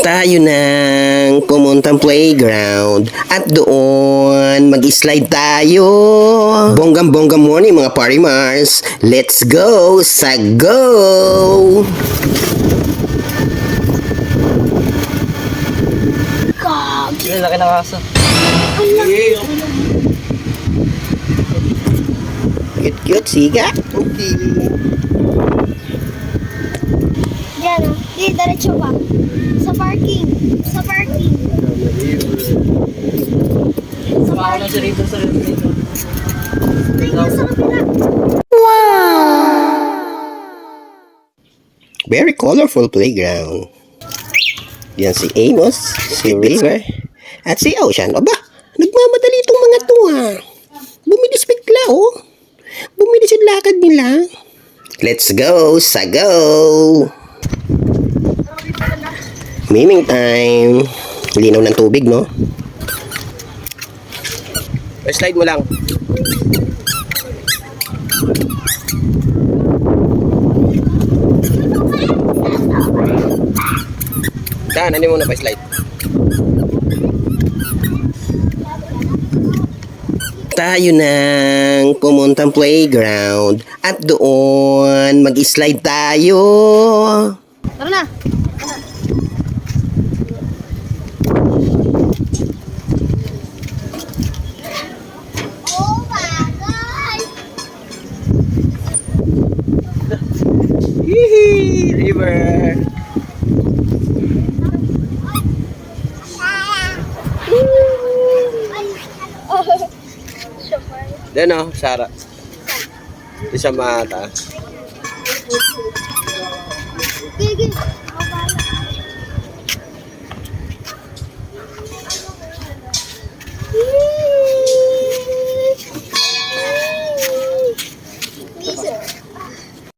Tayo nang pumuntang playground at doon mag-slide tayo. Bonggang-bongga morning mga parimars. Let's go sa go! Ang laki ng aso. Cute, siga. Okay. Diyan o. Di, diretso pa. Sa parking. Sa parking. Sa Baka lang parking. siya rito sa rito. Tingnan sa kabila. Very colorful playground. Yan si Amos, si River, at si Ocean. Aba, nagmamadali itong mga to ha. Bumilis bigla oh. Bumilis yung lakad nila. Let's go sa go! Miming time. Linaw ng tubig, no? Slide mo lang. Saan? Ano muna pa slide? Tayo nang pumuntang playground at doon mag-slide tayo. Tara na. Oh my God! Yee! River! Doon o, Sarah. Di siya mata. Gigi.